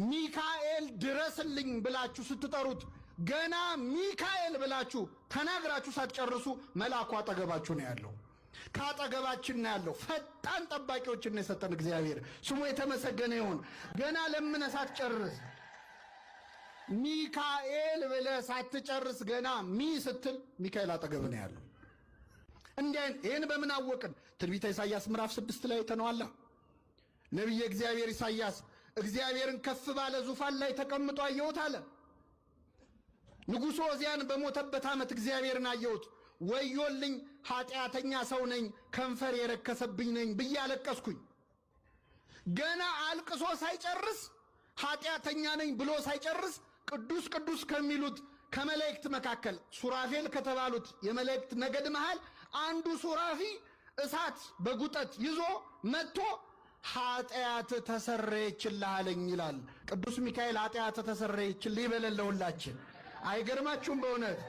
ሚካኤል ድረስልኝ ብላችሁ ስትጠሩት ገና ሚካኤል ብላችሁ ተናግራችሁ ሳትጨርሱ መልአኩ አጠገባችሁ ነው ያለው። ካጠገባችን ነው ያለው። ፈጣን ጠባቂዎችን ነው የሰጠን እግዚአብሔር ስሙ የተመሰገነ ይሁን። ገና ለምነህ ሳትጨርስ ሚካኤል ብለህ ሳትጨርስ ገና ስትል ሚካኤል አጠገብ ነው ያለው። ይህን በምን አወቅን? ትንቢተ ኢሳይያስ ምዕራፍ 6 ላይ ተነዋላ። ነቢየ እግዚአብሔር ኢሳይያስ እግዚአብሔርን ከፍ ባለ ዙፋን ላይ ተቀምጦ አየሁት አለ። ንጉሡ ዖዝያን በሞተበት ዓመት እግዚአብሔርን አየሁት። ወዮልኝ ኃጢአተኛ ሰው ነኝ፣ ከንፈር የረከሰብኝ ነኝ ብዬ አለቀስኩኝ። ገና አልቅሶ ሳይጨርስ ኃጢአተኛ ነኝ ብሎ ሳይጨርስ ቅዱስ ቅዱስ ከሚሉት ከመላእክት መካከል ሱራፌል ከተባሉት የመላእክት ነገድ መሃል አንዱ ሱራፊ እሳት በጉጠት ይዞ መጥቶ ኃጢአት ተሰረየችልህ አለኝ ይላል። ቅዱስ ሚካኤል ኃጢአት ተሰረየችልህ ይበለን ለሁላችን። አይገርማችሁም? በእውነት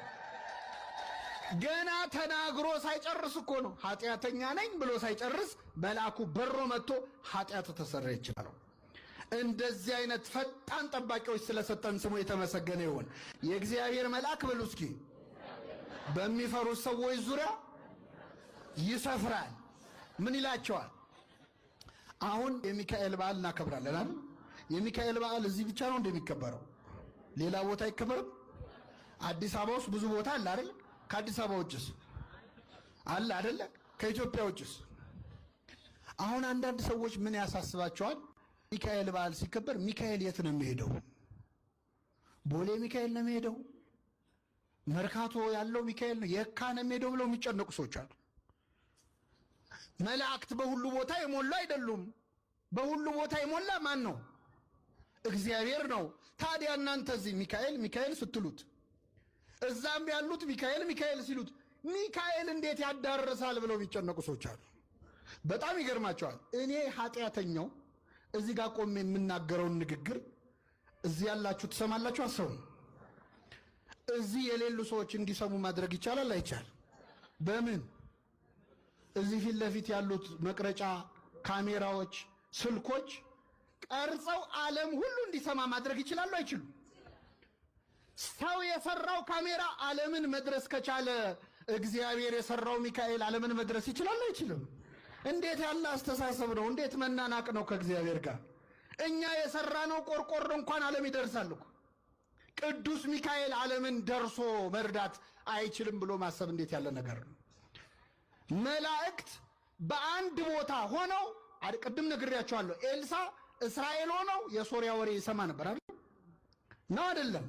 ገና ተናግሮ ሳይጨርስ እኮ ነው ኃጢአተኛ ነኝ ብሎ ሳይጨርስ መልአኩ በሮ መጥቶ ኃጢአት ተሰረየችልህ። እንደዚህ አይነት ፈጣን ጠባቂዎች ስለሰጠን ስሙ የተመሰገነ ይሁን። የእግዚአብሔር መልአክ በሉ እስኪ በሚፈሩት ሰዎች ዙሪያ ይሰፍራል። ምን ይላቸዋል? አሁን የሚካኤል በዓል እናከብራለን አይደል? የሚካኤል በዓል እዚህ ብቻ ነው እንደሚከበረው? ሌላ ቦታ አይከበርም? አዲስ አበባ ውስጥ ብዙ ቦታ አለ አይደል? ከአዲስ አበባ ውጭስ አለ አይደል? ከኢትዮጵያ ውጭስ? አሁን አንዳንድ ሰዎች ምን ያሳስባቸዋል? ሚካኤል በዓል ሲከበር ሚካኤል የት ነው የሚሄደው? ቦሌ ሚካኤል ነው የሚሄደው? መርካቶ ያለው ሚካኤል ነው የካ ነው የሚሄደው ብለው የሚጨነቁ ሰዎች አሉ። መላእክት በሁሉ ቦታ የሞሉ አይደሉም። በሁሉ ቦታ የሞላ ማን ነው? እግዚአብሔር ነው። ታዲያ እናንተ እዚህ ሚካኤል ሚካኤል ስትሉት እዛም ያሉት ሚካኤል ሚካኤል ሲሉት ሚካኤል እንዴት ያዳርሳል ብለው የሚጨነቁ ሰዎች አሉ። በጣም ይገርማቸዋል። እኔ ኃጢአተኛው እዚህ ጋር ቆሜ የምናገረውን ንግግር እዚህ ያላችሁ ትሰማላችሁ? አሰሙ። እዚህ የሌሉ ሰዎች እንዲሰሙ ማድረግ ይቻላል አይቻል? በምን? እዚህ ፊት ለፊት ያሉት መቅረጫ ካሜራዎች፣ ስልኮች ቀርጸው ዓለም ሁሉ እንዲሰማ ማድረግ ይችላሉ አይችሉም? ሰው የሰራው ካሜራ ዓለምን መድረስ ከቻለ እግዚአብሔር የሰራው ሚካኤል ዓለምን መድረስ ይችላል አይችልም? እንዴት ያለ አስተሳሰብ ነው! እንዴት መናናቅ ነው ከእግዚአብሔር ጋር! እኛ የሰራነው ቆርቆሮ እንኳን ዓለም ይደርሳል እኮ። ቅዱስ ሚካኤል ዓለምን ደርሶ መርዳት አይችልም ብሎ ማሰብ እንዴት ያለ ነገር ነው! መላእክት በአንድ ቦታ ሆነው ቅድም ነግሬያቸዋለሁ። ኤልሳ እስራኤል ሆነው የሶሪያ ወሬ ይሰማ ነበር አይደል? ነው አይደለም?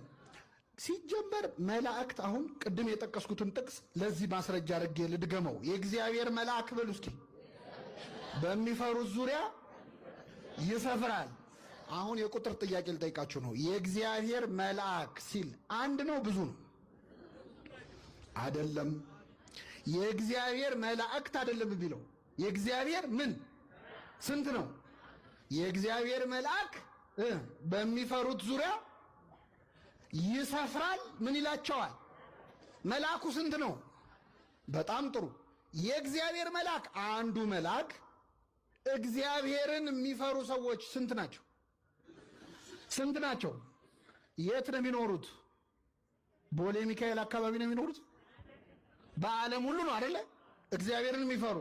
ሲጀመር መላእክት አሁን ቅድም የጠቀስኩትን ጥቅስ ለዚህ ማስረጃ አድርጌ ልድገመው። የእግዚአብሔር መልአክ በሉ እስኪ በሚፈሩት ዙሪያ ይሰፍራል። አሁን የቁጥር ጥያቄ ልጠይቃችሁ ነው። የእግዚአብሔር መልአክ ሲል አንድ ነው ብዙ ነው? አይደለም። የእግዚአብሔር መላእክት አይደለም ቢለው የእግዚአብሔር ምን ስንት ነው? የእግዚአብሔር መልአክ በሚፈሩት ዙሪያ ይሰፍራል። ምን ይላቸዋል? መልአኩ ስንት ነው? በጣም ጥሩ። የእግዚአብሔር መልአክ አንዱ መልአክ እግዚአብሔርን የሚፈሩ ሰዎች ስንት ናቸው? ስንት ናቸው? የት ነው የሚኖሩት? ቦሌ ሚካኤል አካባቢ ነው የሚኖሩት? በዓለም ሁሉ ነው አይደለ? እግዚአብሔርን የሚፈሩ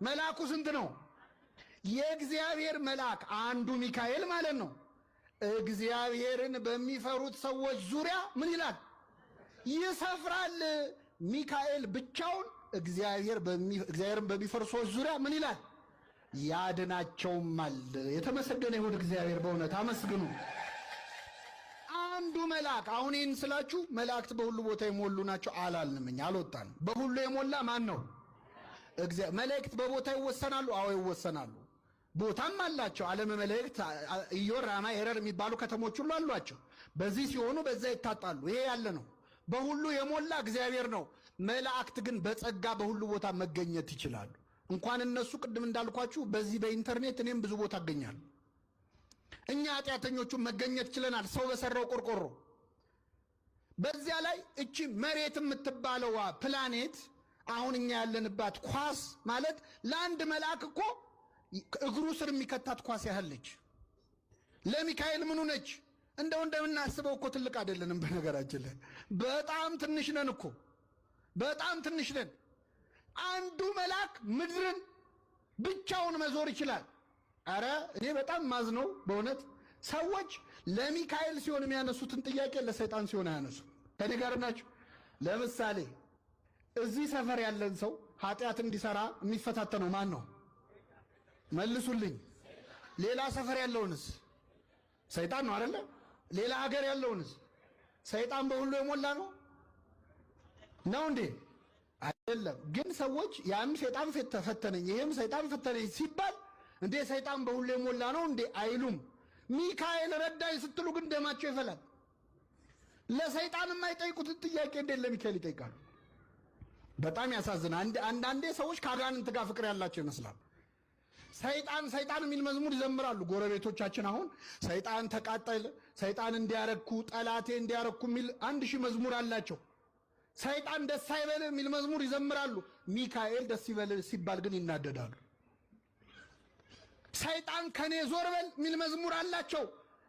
መልአኩ ስንት ነው? የእግዚአብሔር መልአክ አንዱ ሚካኤል ማለት ነው። እግዚአብሔርን በሚፈሩት ሰዎች ዙሪያ ምን ይላል? ይሰፍራል። ሚካኤል ብቻውን እግዚአብሔርን በሚፈሩ ሰዎች ዙሪያ ምን ይላል? ያድናቸውማል። የተመሰገነ ይሁን እግዚአብሔር። በእውነት አመስግኑ። አንዱ መልአክ። አሁን ይህን ስላችሁ መላእክት በሁሉ ቦታ የሞሉ ናቸው አላልንም፣ እኛ አልወጣንም። በሁሉ የሞላ ማን ነው? መላእክት በቦታ ይወሰናሉ? አዎ ይወሰናሉ። ቦታም አላቸው። ዓለም መላእክት ኢዮር፣ ራማ፣ ኤረር የሚባሉ ከተሞች ሁሉ አሏቸው። በዚህ ሲሆኑ በዛ ይታጣሉ። ይሄ ያለ ነው። በሁሉ የሞላ እግዚአብሔር ነው። መላእክት ግን በጸጋ በሁሉ ቦታ መገኘት ይችላሉ። እንኳን እነሱ ቅድም እንዳልኳችሁ በዚህ በኢንተርኔት እኔም ብዙ ቦታ አገኛለሁ። እኛ ኃጢአተኞቹ መገኘት ችለናል። ሰው በሰራው ቆርቆሮ። በዚያ ላይ እቺ መሬት የምትባለዋ ፕላኔት አሁን እኛ ያለንባት ኳስ ማለት ለአንድ መልአክ እኮ እግሩ ስር የሚከታት ኳስ ያህልች። ለሚካኤል ምኑ ነች? እንደምናስበው እኮ ትልቅ አይደለንም። በነገራችን ላይ በጣም ትንሽ ነን እኮ በጣም ትንሽ ነን። አንዱ መልአክ ምድርን ብቻውን መዞር ይችላል። አረ እኔ በጣም ማዝነው በእውነት ሰዎች ለሚካኤል ሲሆን የሚያነሱትን ጥያቄ ለሰይጣን ሲሆን አያነሱ። ከኔ ጋር ናችሁ? ለምሳሌ እዚህ ሰፈር ያለን ሰው ኃጢአት እንዲሰራ የሚፈታተነው ማን ነው? መልሱልኝ። ሌላ ሰፈር ያለውንስ ሰይጣን ነው አይደለ? ሌላ ሀገር ያለውንስ ሰይጣን በሁሉ የሞላ ነው እንዴ? አይደለም። ግን ሰዎች ያም ሰይጣን ፈተነኝ ይሄም ሰይጣን ፈተነኝ ሲባል እንዴ ሰይጣን በሁሉ የሞላ ነው እንዴ አይሉም። ሚካኤል ረዳኝ ስትሉ ግን ደማቸው ይፈላል። ለሰይጣን የማይጠይቁትን ጥያቄ እንዴት ለሚካኤል ይጠይቃሉ? በጣም ያሳዝናል። አንዳንዴ ሰዎች ከአጋንንት ጋር ፍቅር ያላቸው ይመስላል። ሰይጣን የሚል መዝሙር ይዘምራሉ ጎረቤቶቻችን። አሁን ሰይጣን ተቃጠል፣ ሰይጣን እንዲያረኩ፣ ጠላቴ እንዲያረኩ የሚል 1000 መዝሙር አላቸው። ሰይጣን ደስ አይበል የሚል መዝሙር ይዘምራሉ። ሚካኤል ደስ ይበል ሲባል ግን ይናደዳሉ። ሰይጣን ከኔ ዞር በል የሚል መዝሙር አላቸው።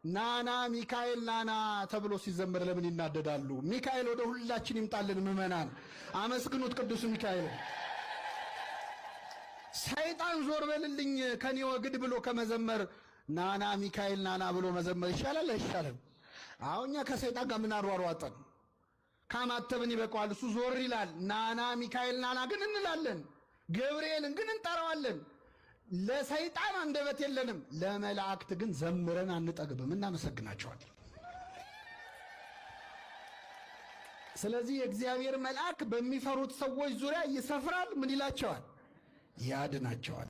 ናና ሚካኤል ናና ተብሎ ሲዘመር ለምን ይናደዳሉ? ሚካኤል ወደ ሁላችን ይምጣልን። ምዕመናን አመስግኑት ቅዱስ ሚካኤል። ሰይጣን ዞር በልልኝ ከኔ ወግድ ብሎ ከመዘመር ናና ሚካኤል ናና ብሎ መዘመር ይሻላል አይሻልም? አሁን እኛ ከሰይጣን ጋር ምን አሯሯጠን? ካማተብን ይበቃዋል። እሱ ዞር ይላል። ናና ሚካኤል ናና ግን እንላለን። ገብርኤልን ግን እንጠራዋለን። ለሰይጣን አንደበት የለንም። ለመላእክት ግን ዘምረን አንጠግብም፣ እናመሰግናቸዋለን። ስለዚህ የእግዚአብሔር መልአክ በሚፈሩት ሰዎች ዙሪያ ይሰፍራል። ምን ይላቸዋል? ያድናቸዋል።